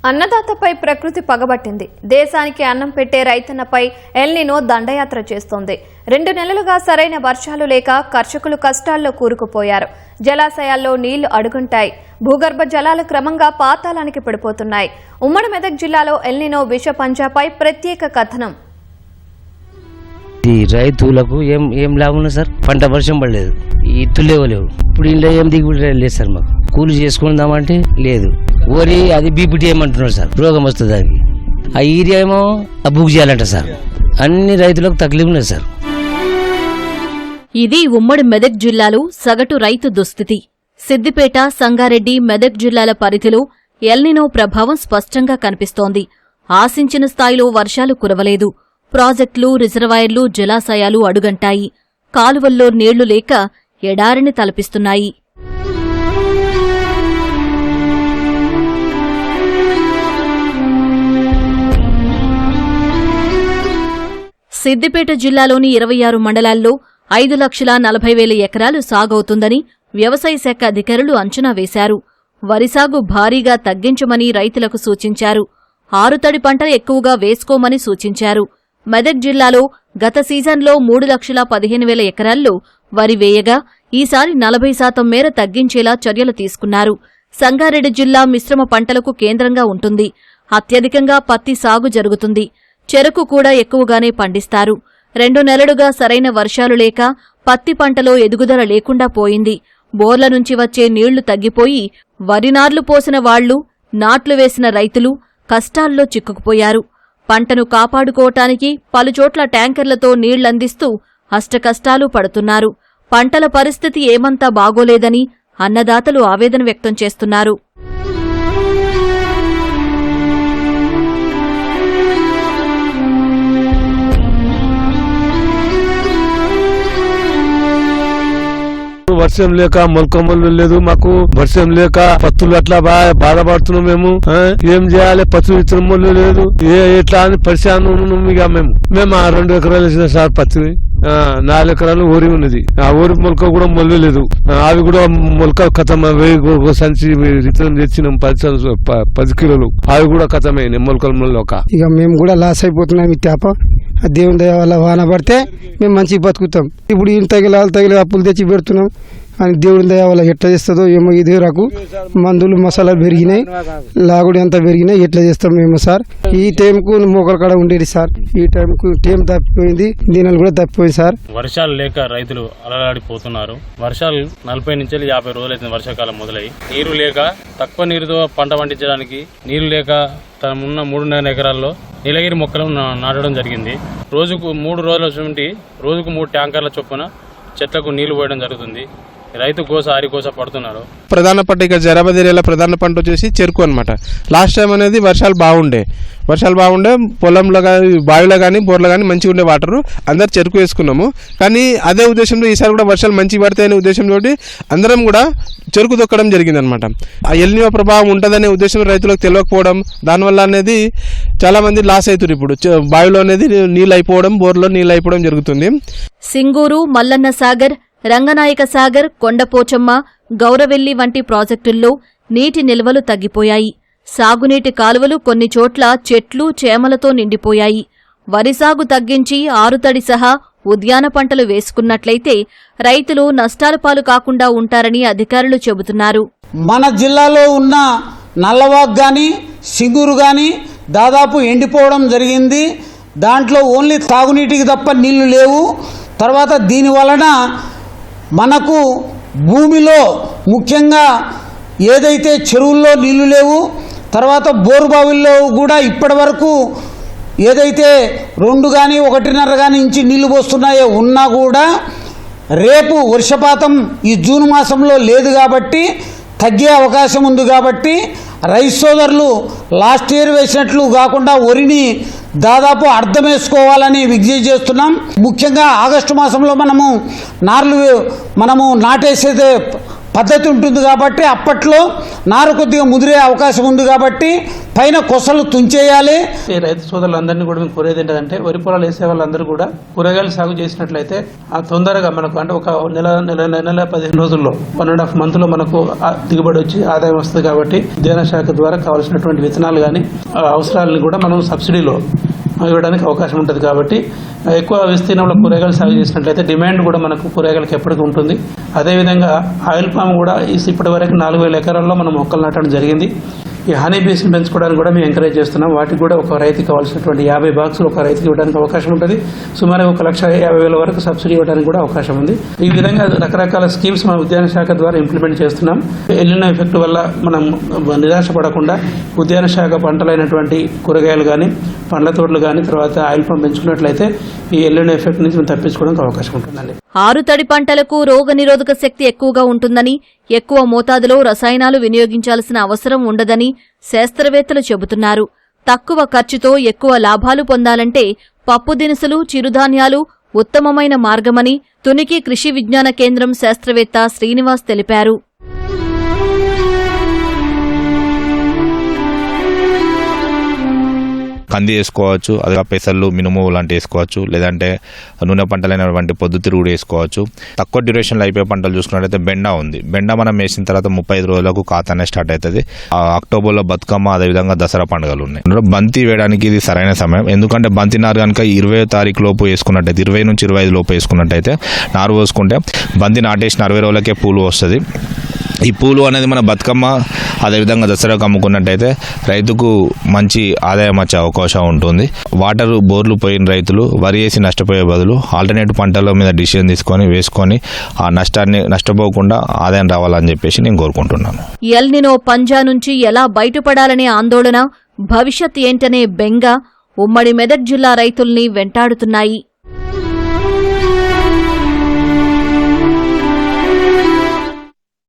అన్నదాతపై ప్రకృతి పగబట్టింది. దేశానికి అన్నం పెట్టే రైతన్నపై ఎల్నినో దండయాత్ర చేస్తోంది. 2 నెలలుగా సరైన వర్షాలు లేక కర్షకులు కష్టాల్లో కూరుకుపోయారు. జలాశయాల్లో నీళ్లు అడుగుంటాయి. భూగర్భ జలాలు క్రమంగా పాతాళానికి పడిపోతున్నాయి. ఉమ్మడి మెదక్ జిల్లాలో ఎల్నినో విష పంజాపై ప్రత్యేక కథనం. రైతులకు ఏం లాభం సార్? పంట వర్షం పడలేదు, ఇత్తు లేవలేవు. ఇప్పుడు ఇంట్లో ఏం దిగుబడి లేదు సార్. మాకు కూలి చేసుకుందామంటే లేదు. ఓరి అది బీపీటీ ఏమంటున్నారు సార్, రోగం వస్తుంది దానికి. ఆ ఏరియా ఏమో బుక్ చేయాలంట సార్. అన్ని రైతులకు తక్లీఫ్ లేదు సార్. ఇది ఉమ్మడి మెదక్ జిల్లాలో సగటు రైతు దుస్థితి. సిద్దిపేట, సంగారెడ్డి, మెదక్ జిల్లాల పరిధిలో ఎల్నినో ప్రభావం స్పష్టంగా కనిపిస్తోంది. ఆశించిన స్థాయిలో వర్షాలు కురవలేదు. ప్రాజెక్టులు, రిజర్వాయర్లు, జలాశయాలు అడుగంటాయి. కాలువల్లో నీళ్లు లేక ఎడారిని తలపిస్తున్నాయి. సిద్దిపేట జిల్లాలోని 26 మండలాల్లో 5,40,000 ఎకరాలు సాగవుతుందని వ్యవసాయ శాఖ అధికారులు అంచనా వేశారు. వరి సాగు భారీగా తగ్గించమని రైతులకు సూచించారు. ఆరుతడి పంటలు ఎక్కువగా వేసుకోమని సూచించారు. మెదక్ జిల్లాలో గత సీజన్లో 3,15,000 ఎకరాల్లో వరి వేయగా ఈసారి 40% మేర తగ్గించేలా చర్యలు తీసుకున్నారు. సంగారెడ్డి జిల్లా మిశ్రమ పంటలకు కేంద్రంగా ఉంటుంది. అత్యధికంగా పత్తి సాగు జరుగుతుంది. చెరకు కూడా ఎక్కువగానే పండిస్తారు. 2 నెలలుగా సరైన వర్షాలు లేక పత్తి పంటలో ఎదుగుదల లేకుండా పోయింది. బోర్ల నుంచి వచ్చే నీళ్లు తగ్గిపోయి వరి నార్లు పోసిన వాళ్లు, నాట్లు వేసిన రైతులు కష్టాల్లో చిక్కుకుపోయారు. పంటను కాపాడుకోవటానికి పలుచోట్ల ట్యాంకర్లతో నీళ్లందిస్తూ అష్టకష్టాలు పడుతున్నారు. పంటల పరిస్థితి ఏమంతా బాగోలేదని అన్నదాతలు ఆవేదన వ్యక్తం చేస్తున్నారు. వర్షం లేక మొలకమ్మలు లేదు. మాకు వర్షం లేక పత్తులు అట్లా బాధపడుతున్నాం. మేము ఏం చేయాలి? పత్తులు విత్తనములు లేదు. ఎట్లా అని పరిశాను. ఇక మేము 2 ఎకరాలు వేసిన సార్ పత్తి. 4 ఎకరాలు ఊరి ఉన్నది. ఆ ఊరి మొలక కూడా మొలలేదు. అవి కూడా మొలక కథం. 1000 సంచి విత్తనం తెచ్చినాం 10 కిలోలు. అవి కూడా కథమైనాయి మొలకల మొలక. ఇక మేము కూడా లాస్ అయిపోతున్నాం. ఈ తేప దేవుని దయ వల్ల వాన పడితే మేము మంచిగా బతుకుతాం. ఇప్పుడు ఈయన తగిలి అప్పులు తెచ్చి పెడుతున్నాం అని దేవుని దయ వల్ల ఎట్లా చేస్తుందో ఏమో. ఇదే రాకు మందులు మసాలాలు పెరిగినాయి, లాగుడు ఎంత పెరిగినాయి. ఎట్లా చేస్తాం మేము సార్? ఈ టైంకు మోకల కాడ ఉండేది సార్. ఈ టైంకు టైం తప్పిపోయింది, దినాలు కూడా తప్పిపోయింది సార్. వర్షాలు లేక రైతులు అలలాడిపోతున్నారు. వర్షాలు 40 నుంచి 50 రోజులైతుంది వర్షాకాలం మొదలై. నీరు లేక తక్కువ నీరుతో పంట పండించడానికి నీరు లేక తనున్న 3.5 ఎకరాల్లో నీలగిరి మొక్కలు నాటడం జరిగింది. రోజుకు 3 రోజుల నుండి రోజుకు 3 ట్యాంకర్ల చొప్పున చెట్లకు నీళ్లు పోయడం జరుగుతుంది. రైతు కోస ఆరికోస పడుతున్నారు. ప్రధాన పంట ఇక జరాబాద్ ఏరియాలో ప్రధాన పంట వచ్చేసి చెరుకు అనమాట. లాస్ట్ టైం అనేది వర్షాలు బాగుండే పొలంలో కానీ బావిలో కానీ బోర్లో కానీ మంచిగా ఉండే వాటర్ అందరు చెరుకు వేసుకున్నాము. కానీ అదే ఉద్దేశంలో ఈసారి కూడా వర్షాలు మంచిగా పడతాయనే ఉద్దేశంతో అందరం కూడా చెరుకు దొక్కడం జరిగింది అనమాట. ఆ ఎల్నినో ప్రభావం ఉంటుందనే ఉద్దేశం రైతులకు తెలియకపోవడం, దానివల్ల అనేది చాలా మంది లాస్ అవుతారు. ఇప్పుడు బావిలో అనేది నీళ్ళు అయిపోవడం, బోర్లో నీళ్ళు అయిపోవడం జరుగుతుంది. సింగూరు, మల్లన్న సాగర్, రంగనాయక సాగర్, కొండపోచమ్మ, గౌరవెల్లి వంటి ప్రాజెక్టుల్లో నీటి నిల్వలు తగ్గిపోయాయి. సాగునీటి కాలువలు కొన్ని చోట్ల చెట్లు, చేమలతో నిండిపోయాయి. వరి సాగు తగ్గించి ఆరుతడి సహా ఉద్యాన పంటలు వేసుకున్నట్లయితే రైతులు నష్టాల పాలు కాకుండా ఉంటారని అధికారులు చెబుతున్నారు. మన జిల్లాలో ఉన్న నల్లవాగ్ గాని, సింగూరు గాని దాదాపు ఎండిపోవడం జరిగింది. దాంట్లో ఓన్లీ తాగునీటికి తప్ప నీళ్లు లేవు. తర్వాత దీని వలన మనకు భూమిలో ముఖ్యంగా ఏదైతే చెరువుల్లో నీళ్లు లేవు, తర్వాత బోరుబావుల్లో కూడా ఇప్పటి వరకు ఏదైతే 2 కానీ 1.5 కానీ ఇంచి నీళ్లు పోస్తున్నాయో ఉన్నా కూడా రేపు వర్షపాతం ఈ జూన్ మాసంలో లేదు కాబట్టి తగ్గే అవకాశం ఉంది. కాబట్టి రైతు సోదరులు లాస్ట్ ఇయర్ వేసినట్లు కాకుండా వరిని దాదాపు అర్థం వేసుకోవాలని విజ్ఞప్తి చేస్తున్నాం. ముఖ్యంగా ఆగస్టు మాసంలో మనము నాటేసేదే పద్ధతి ఉంటుంది కాబట్టి అప్పట్లో నారు కొద్దిగా ముదిరే అవకాశం ఉంది కాబట్టి పైన కొసలు తుంచేయాలి. ఈ రైతు సోదరులందరినీ కూడా మేము కోరేది ఏంటంటే వరి పొలాలు వేసే వాళ్ళందరూ కూడా కూరగాయలు సాగు చేసినట్లయితే ఆ తొందరగా మనకు అంటే ఒక నెల 15 రోజుల్లో 1.5 months లో మనకు దిగుబడి వచ్చి ఆదాయం వస్తుంది. కాబట్టి ఉద్యాన శాఖ ద్వారా కావాల్సినటువంటి విత్తనాలు కానీ అవసరాలను కూడా మనం సబ్సిడీలో ఇవ్వడానికి అవకాశం ఉంటుంది. కాబట్టి ఎక్కువ విస్తీర్ణంలో కూరగాయలు సాగు చేసినట్లయితే డిమాండ్ కూడా మనకు కూరగాయలకు ఎప్పటికీ ఉంటుంది. అదేవిధంగా ఆయిల్ పామ్ కూడా ఇప్పటి వరకు 4,000 ఎకరాల్లో మనం మొక్కలు నాటడం జరిగింది. ఈ హనీ బీస్ని పెంచుకోవడానికి కూడా మేము ఎంకరేజ్ చేస్తున్నాం. వాటికి కూడా ఒక రైతుకి కావాల్సినటువంటి 50 బాక్సులు ఒక రైతుకి ఇవ్వడానికి అవకాశం ఉంటుంది. సుమారు 1,50,000 వరకు సబ్సిడీ ఇవ్వడానికి కూడా అవకాశం ఉంది. ఈ విధంగా రకరకాల స్కీమ్స్ మన ఉద్యాన శాఖ ద్వారా ఇంప్లిమెంట్ చేస్తున్నాం. ఎల్నినో ఎఫెక్ట్ వల్ల మనం నిరాశపడకుండా ఉద్యాన శాఖ పంటలైనటువంటి కూరగాయలు కానీ పండ్ల తోటలు కానీ తర్వాత ఆయిల్ పామ్ పెంచుకున్నట్లయితే ఈ ఎల్నినో ఎఫెక్ట్ నుంచి మనం తప్పించుకోవడానికి అవకాశం ఉంటుందండి. ఆరుతడి పంటలకు రోగనిరోధక శక్తి ఎక్కువగా ఉంటుందని, ఎక్కువ మోతాదులో రసాయనాలు వినియోగించాల్సిన అవసరం ఉండదని శాస్త్రవేత్తలు చెబుతున్నారు. తక్కువ ఖర్చుతో ఎక్కువ లాభాలు పొందాలంటే పప్పు దినుసులు, చిరుధాన్యాలు ఉత్తమమైన మార్గమని తునికి కృషి విజ్ఞాన కేంద్రం శాస్త్రవేత్త శ్రీనివాస్ తెలిపారు. కంది వేసుకోవచ్చు, అదే పెసళ్ళు, మినుము లాంటి వేసుకోవచ్చు, లేదంటే నూనె పంటలైనటువంటి పొద్దుతిరుగుడు వేసుకోవచ్చు. తక్కువ డ్యూరేషన్లో అయిపోయే పంటలు చూసుకున్నట్లయితే బెండ ఉంది. బెండ మనం వేసిన తర్వాత 35 రోజులకు కాతనే స్టార్ట్ అవుతుంది. అక్టోబర్లో బతుకమ్మ, అదేవిధంగా దసరా పండుగలు ఉన్నాయి. బంతి వేయడానికి ఇది సరైన సమయం. ఎందుకంటే బంతి నారు కనుక 20వ తారీఖు లోపు వేసుకున్నట్టయితే 20 నుంచి 25 లోపు వేసుకున్నట్టయితే నారు పోసుకుంటే బంతి నాటేసిన 60 రోజులకే పూలు వస్తుంది. ఈ పూలు అనేది మన బతుకమ్మ అదేవిధంగా దసరాకు అమ్ముకున్నట్టయితే రైతుకు మంచి ఆదాయం వచ్చే అవకాశం ఉంటుంది. వాటర్ బోర్లు పోయిన రైతులు వరి వేసి నష్టపోయే బదులు ఆల్టర్నేటివ్ పంటల మీద డిసిషన్ తీసుకొని వేసుకొని ఆ నష్టాన్ని నష్టపోకుండా ఆదాయం రావాలని చెప్పేసి నేను కోరుకుంటున్నాను. ఎల్నినో పంజా నుంచి ఎలా బయటపడాలనే ఆందోళన, భవిష్యత్ ఏంటనే బెంగ ఉమ్మడి మెదక్ జిల్లా రైతుల్ని వెంటాడుతున్నాయి.